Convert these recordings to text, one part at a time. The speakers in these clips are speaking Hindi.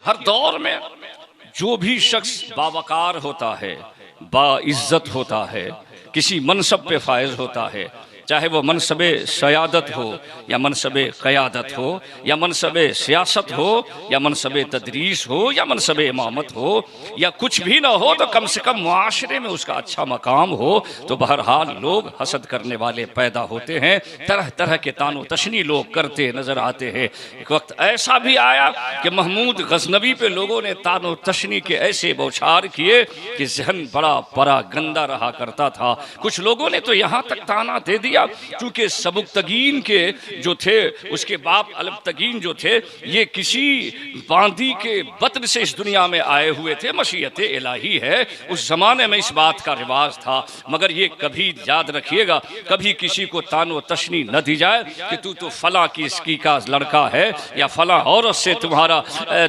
हर दौर में जो भी शख्स बावकार होता है, बाइज्जत होता है, किसी मनसब पे फायज होता है, चाहे वो मनसबे सयादत हो या मनसबे क़यादत हो या मनसबे सियासत हो या मनसबे तदरीस हो या मनसबे इमामत हो या कुछ भी ना हो, तो कम से कम मुआशरे में उसका अच्छा मकाम हो, तो बहरहाल लोग हसद करने वाले पैदा होते हैं, तरह तरह के तानो तशनी लोग करते नज़र आते हैं। एक वक्त ऐसा भी आया कि महमूद गजनवी पे लोगों ने तानो तशनी के ऐसे बौछार किए कि जहन बड़ा बड़ा गंदा रहा करता था। कुछ लोगों ने तो यहाँ तक ताना दे दिया, चूंकि सबुक्तगीन के जो थे, उसके बाप अलबतगीन जो थे, ये किसी बांदी के बतन से इस दुनिया में आए हुए थे, मशीयत इलाही है। उस जमाने में इस बात का रिवाज था। मगर ये कभी याद रखिएगा, कभी किसी को तानो तशनी न दी जाए कि तू तो फला की इसकी का लड़का है या फला औरत से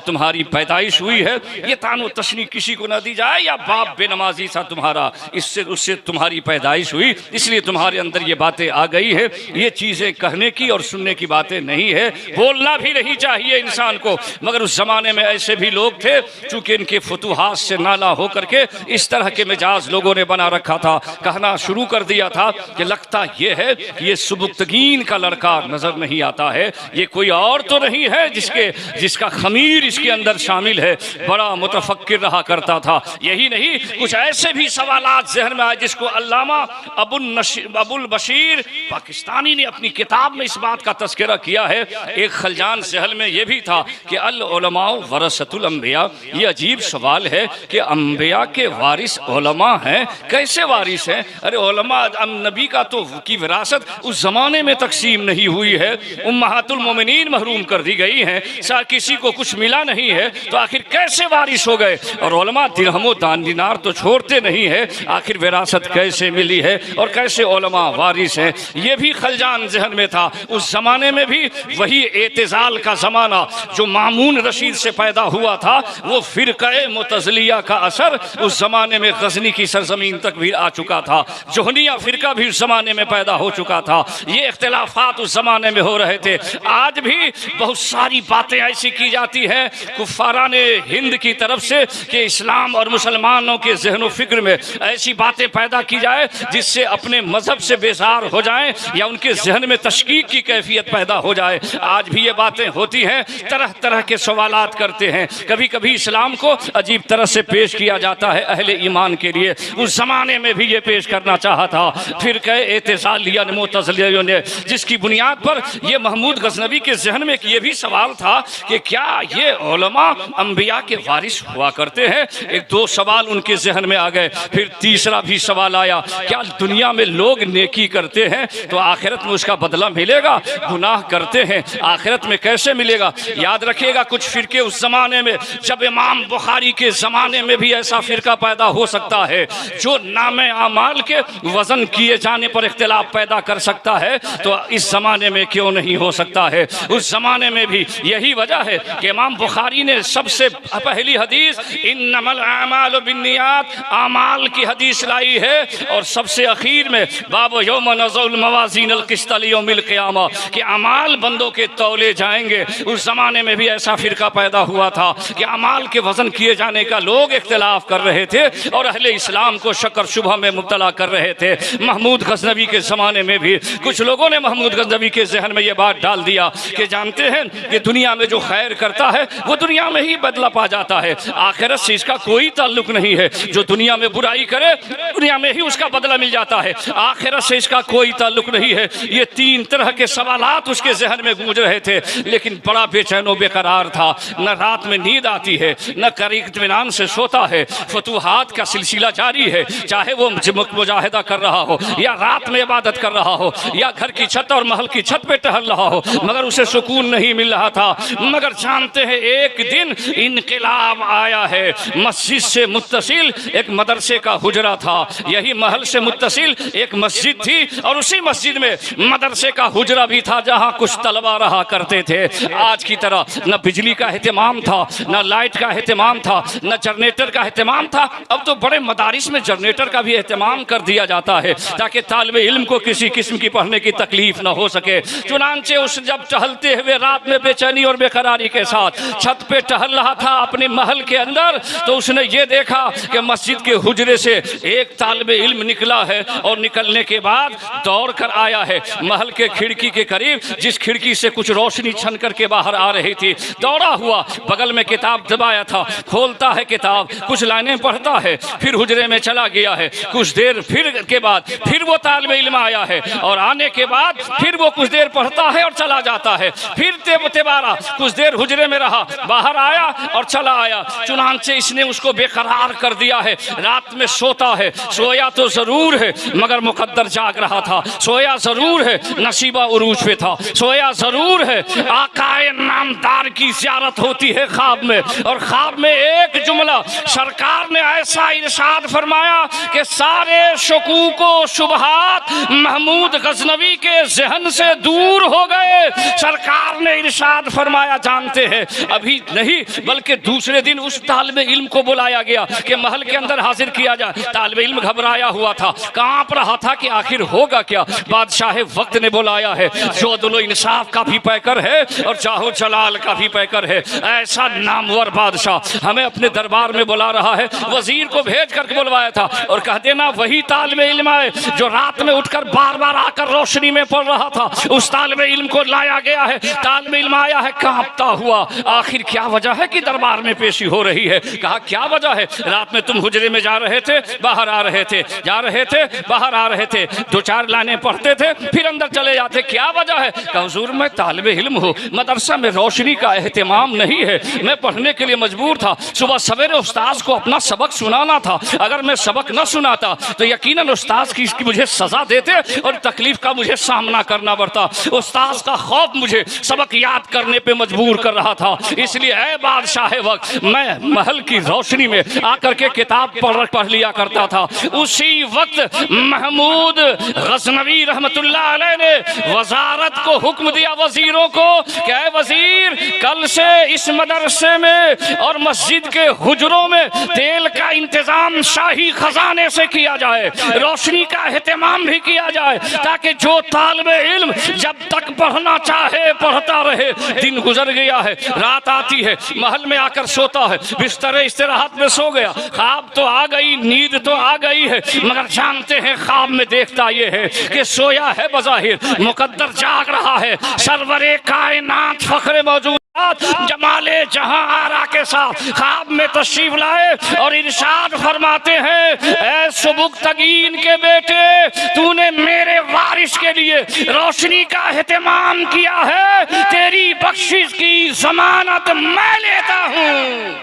तुम्हारी पैदाइश हुई है, ये तानो तशनी किसी को न दी जाए। या बाप बेनमाजी सा तुम्हारा, इससे उससे तुम्हारी पैदाइश हुई, इसलिए तुम्हारे अंदर ये बातें आ गई है। ये चीजें कहने की और सुनने की बातें नहीं है, बोलना भी नहीं चाहिए इंसान को। मगर उस जमाने में ऐसे भी लोग थे, चूंकि इनके फतूहात से नाला होकर के इस तरह के मिजाज लोगों ने बना रखा था। कहना शुरू कर दिया था कि लगता ये है कि ये सुबुक्तगीन का लड़का नजर नहीं आता है, ये कोई और तो नहीं है जिसका खमीर इसके अंदर शामिल है। बड़ा मुतफक्किर रहा करता था। यही नहीं, कुछ ऐसे भी सवालात जहन में आए जिसको अल्लामा अबुल बशीर पाकिस्तानी ने अपनी किताब में इस बात का तज़किरा किया है। एक खलजान सहल में यह भी था कि अल उलमा वरसतुल अंबिया। ये अजीब सवाल है कि अंबिया के वारिस उलमा हैं, कैसे वारिस हैं? अरे उलमा नबी का तो की विरासत उस जमाने में तकसीम नहीं हुई है, उम्महातुल मोमिनीन महरूम कर दी गई हैं, किसी को कुछ मिला नहीं है, तो आखिर कैसे वारिस हो गए? और उलमा दिरहमो दान दिनार तो छोड़ते नहीं है, आखिर विरासत कैसे मिली है और कैसे उलमा वारिस हैं? ये भी खलजान जहन में था। उस जमाने में भी वही एतजाल का जमाना जो मामून रशीद से पैदा हुआ था, वो फिरक़े मुतज़लिया का असर उस जमाने में गजनी की सरजमीन तक भी आ चुका था। जोहनिया फिरका भी उस जमाने में पैदा हो चुका था। ये इख्तिलाफात उस जमाने में हो रहे थे। आज भी बहुत सारी बातें ऐसी की जाती हैं कुफ़ारान हिंद की तरफ से कि इस्लाम और मुसलमानों के ज़हन फ़िक्र में ऐसी बातें पैदा की जाए जिससे अपने मजहब से बेजार हो जाएं या उनके जहन में तशकीक की कैफियत पैदा हो जाए। आज भी ये बातें होती हैं, तरह तरह के सवालात करते हैं। कभी कभी इस्लाम को अजीब तरह से पेश किया जाता है अहले ईमान के लिए। उस जमाने में भी ये पेश करना चाहा था फिर कहे एतज़ालिया मुतज़लियों ने, जिसकी बुनियाद पर ये महमूद गजनवी के जहन में ये भी सवाल था कि क्या ये उलमा अंबिया के वारिस हुआ करते हैं? एक दो सवाल उनके जहन में आ गए। फिर तीसरा भी सवाल आया, क्या दुनिया में लोग नेकी करते हैं तो आखिरत में उसका बदला मिलेगा? गुनाह करते हैं आखिरत में कैसे मिलेगा? याद रखिएगा, कुछ फिरके उस जमाने में, जब इमाम बुखारी के जमाने में भी ऐसा फिरका पैदा हो सकता है जो नामे अमाल के वजन किए जाने पर इख्तिलाफ पैदा कर सकता है, तो इस जमाने में क्यों नहीं हो सकता है? उस जमाने में भी यही वजह है कि इमाम बुखारी ने सबसे पहली हदीस इन्नमल अमालु बिन्नियात, अमाल की हदीस लाई है, और सबसे आखिर में बाब यौम नज़ुल मवाज़ीन अल क़िस्त लियौमिल क़ियामा कि अमाल बंदों के तौले जाएंगे। उस ज़माने में भी ऐसा फ़िरका पैदा हुआ था कि अमाल के वज़न किए जाने का लोग इख्तिलाफ कर रहे थे और अहले इस्लाम को शक और शुबह में मुब्तला कर रहे थे। महमूद गजनवी के ज़माने में भी कुछ लोगों ने महमूद गजनवी के जहन में ये बात डाल दिया कि जानते हैं कि दुनिया में जो खैर करता है वो दुनिया में ही बदला पा जाता है, आखिरत से इसका कोई ताल्लुक नहीं है। जो दुनिया में बुराई करे दुनिया में ही उसका बदला मिल जाता है, आखिरत से इसका कोई ताल्लुक नहीं है। ये तीन तरह के सवालात उसके जहन में गूंज रहे थे, लेकिन बड़ा बेचैन बेकरार था। न रात में नींद आती है, न करीब इत्मीनान से सोता है। फतूहात का सिलसिला जारी है, चाहे वो मुजाहिदा कर रहा हो या रात में इबादत कर रहा हो या घर की छत और महल की छत पे टहल रहा हो, मगर उसे सुकून नहीं मिल रहा था। मगर जानते हैं एक दिन इनकलाब आया है। मस्जिद से मुत्तसिल एक मदरसे का हुजरा था, यही महल से मुत्तसिल एक मस्जिद थी और उसी मस्जिद में मदरसे का हुजरा भी था जहाँ कुछ तलबा रहा करते थे। आज की तरह न बिजली का एहतमाम था, न लाइट का एहतमाम था, न जनरेटर का एहतमाम था। अब तो बड़े मदारिस में जनरेटर का भी एहतमाम कर दिया जाता है ताकि तालिबे इल्म को किसी किस्म की पढ़ने की तकलीफ न हो सके। चुनांचे उस जब टहलते हुए रात में बेचैनी और बेकरारी के साथ छत पे टहल रहा था अपने महल के अंदर, तो उसने ये देखा कि मस्जिद के हुजरे से एक तालिबे इल्म निकला है और निकलने के बाद दौड़ कर आया है महल के खिड़की के करीब, जिस खिड़की से कुछ रोशनी छन करके बाहर आ रही थी। दौड़ा हुआ बगल में किताब दबाया था, खोलता है किताब, कुछ लाइनें पढ़ता है, फिर हुजरे में चला गया है। कुछ देर फिर के बाद फिर वो तालिबे इल्म आया है और आने के बाद फिर वो कुछ देर पढ़ता है और चला जाता है। फिर तेबारा कुछ देर हुजरे में रहा, बाहर आया और चला आया। चुनांचे इसने उसको बेकरार कर दिया है। रात में सोता है, सोया तो जरूर है मगर मुकद्दर जाग रहा था। सोया जरूर है, नसीबा उरूज पे था। सोया जरूर है, आकाए नामदार की ज़ियारत होती है ख्वाब में, और ख्वाब में एक जुमला सरकार ने ऐसा इरशाद फरमाया कि सारे शकूक व शुबहात महमूद गजनवी के जहन से दूर हो गए। सरकार ने इरशाद फरमाया, जानते हैं अभी नहीं बल्कि दूसरे दिन उस तालिबे इल्म को बुलाया गया कि महल के अंदर हाजिर किया जाए। तालिबे इल्म घबराया हुआ था, कांप रहा था कि आखिर होगा क्या। बादशाह वक्त ने बुलाया है जो अदल इंसाफ का भी पैकर है और जाहो जलाल का भी पैकर है। ऐसा नामवर बादशाह हमें अपने दरबार में बुला रहा है। वजीर को भेज करके बुलवाया था और कह देना वही तालिबे इल्म आए जो रात में उठकर बार बार आकर रोशनी में पढ़ रहा था, उस तालिबे इल्म को लाया गया है। तालिबे इल्म आया है कांपता हुआ। आखिर क्या वजह है कि दरबार में पेशी हो रही है? कहा क्या वजह है? रात में तुम हुजरे में जा रहे थे, बाहर आ रहे थे, जा रहे थे, बाहर आ रहे थे, दो चार लाइनें पढ़ते थे फिर अंदर चले जाते, क्या वजह है? कहा हुजूर मैं तालिबे इल्म हूँ, मदरसा में रोशनी का एहतमाम नहीं है, मैं पढ़ने के लिए मजबूर था। सुबह सवेरे उस्ताद को अपना सबक सुनाना था, अगर मैं सबक न सुनाता तो यकीनन उस्ताद की इसकी मुझे सजा देते और तकलीफ का मुझे सामना करना पड़ता। उस्ताद का खौफ मुझे सबक याद करने पे मजबूर कर रहा था। इसलिए ऐ बादशाह वक्त मैं महल की रोशनी में आकर के किताब पढ़ लिया करता था। उसी वक्त महमूद गजनवी रहमतुल्लाह अलैह ने वजारत को हुक्म दिया वजीरों को कि ऐ वजीर कल से इस मदरसे में और मस्जिद के हुजरों में तेल का इंतजाम शाही खजाने से किया जाए, रोशनी का एहतमाम भी किया जाए ताकि जो तालिबे इल्म जब तक पढ़ना चाहे पढ़ता रहे। दिन गुजर गया है, रात आती है, महल में आकर सोता है, बिस्तर इस्तिराहत में सो गया, ख्वाब तो आ गई, नींद तो आ गई है, मगर जानते हैं ख्वाब में देखता ये है कि सोया है बज़ाहिर, मुकद्दर जाग रहा है। सरवरे कायनात फख्रे मौजूद जमाले जहां आरा के साथ ख्वाब में तशरीफ लाए और इरशाद फरमाते हैं, ऐ सुबुक्तगीन के बेटे तूने मेरे वारिस के लिए रोशनी का एहतमाम किया है, तेरी बख्शिश की जमानत मैं लेता हूं।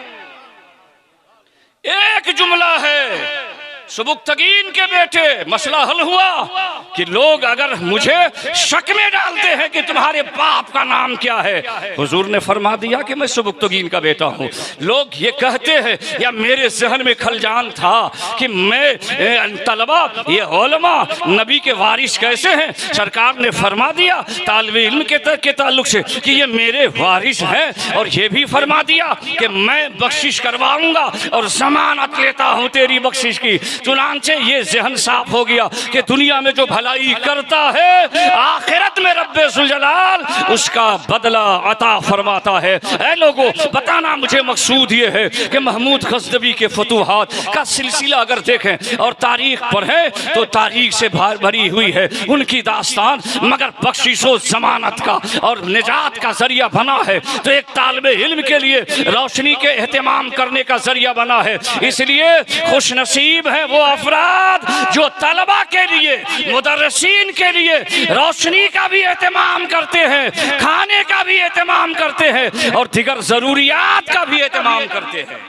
एक जुमला है, सुबुक्तगीन के बेटे, मसला हल हुआ कि लोग अगर मुझे शक में डालते हैं कि तुम्हारे बाप का नाम क्या है, हुजूर ने फरमा दिया कि मैं सुबुक्तगीन का बेटा हूँ। लोग ये कहते हैं या मेरे जहन में खलजान था कि मैं तलबा ये उलमा नबी के वारिस कैसे हैं। सरकार ने फरमा दिया तालिबे इल्म के ताल्लुक से कि ये मेरे वारिस हैं और ये भी फरमा दिया कि मैं बख्शिश करवाऊंगा और जमानत लेता हूँ तेरी बख्शिश की। चुनांचे ये जहन साफ हो गया कि दुनिया में जो भलाई करता है आखिरत में रब्बे जुल जलाल उसका बदला अता फरमाता है। ऐ लोगों बताना मुझे मकसूद ये है कि महमूद गजनवी के फतूहात का सिलसिला अगर देखें और तारीख पढ़ें तो तारीख से भरी हुई है उनकी दास्तान, मगर बख्शिशो जमानत का और निजात का जरिया बना है तो एक तालिबे इल्म के लिए रोशनी के एहतमाम करने का जरिया बना है। इसलिए खुश नसीब है वो अफराद जो तलबा के लिए मुदर्रिसीन के लिए रोशनी का भी एहतमाम करते हैं, खाने का भी एहतमाम करते हैं और दिगर जरूरियात का भी एहतमाम करते हैं।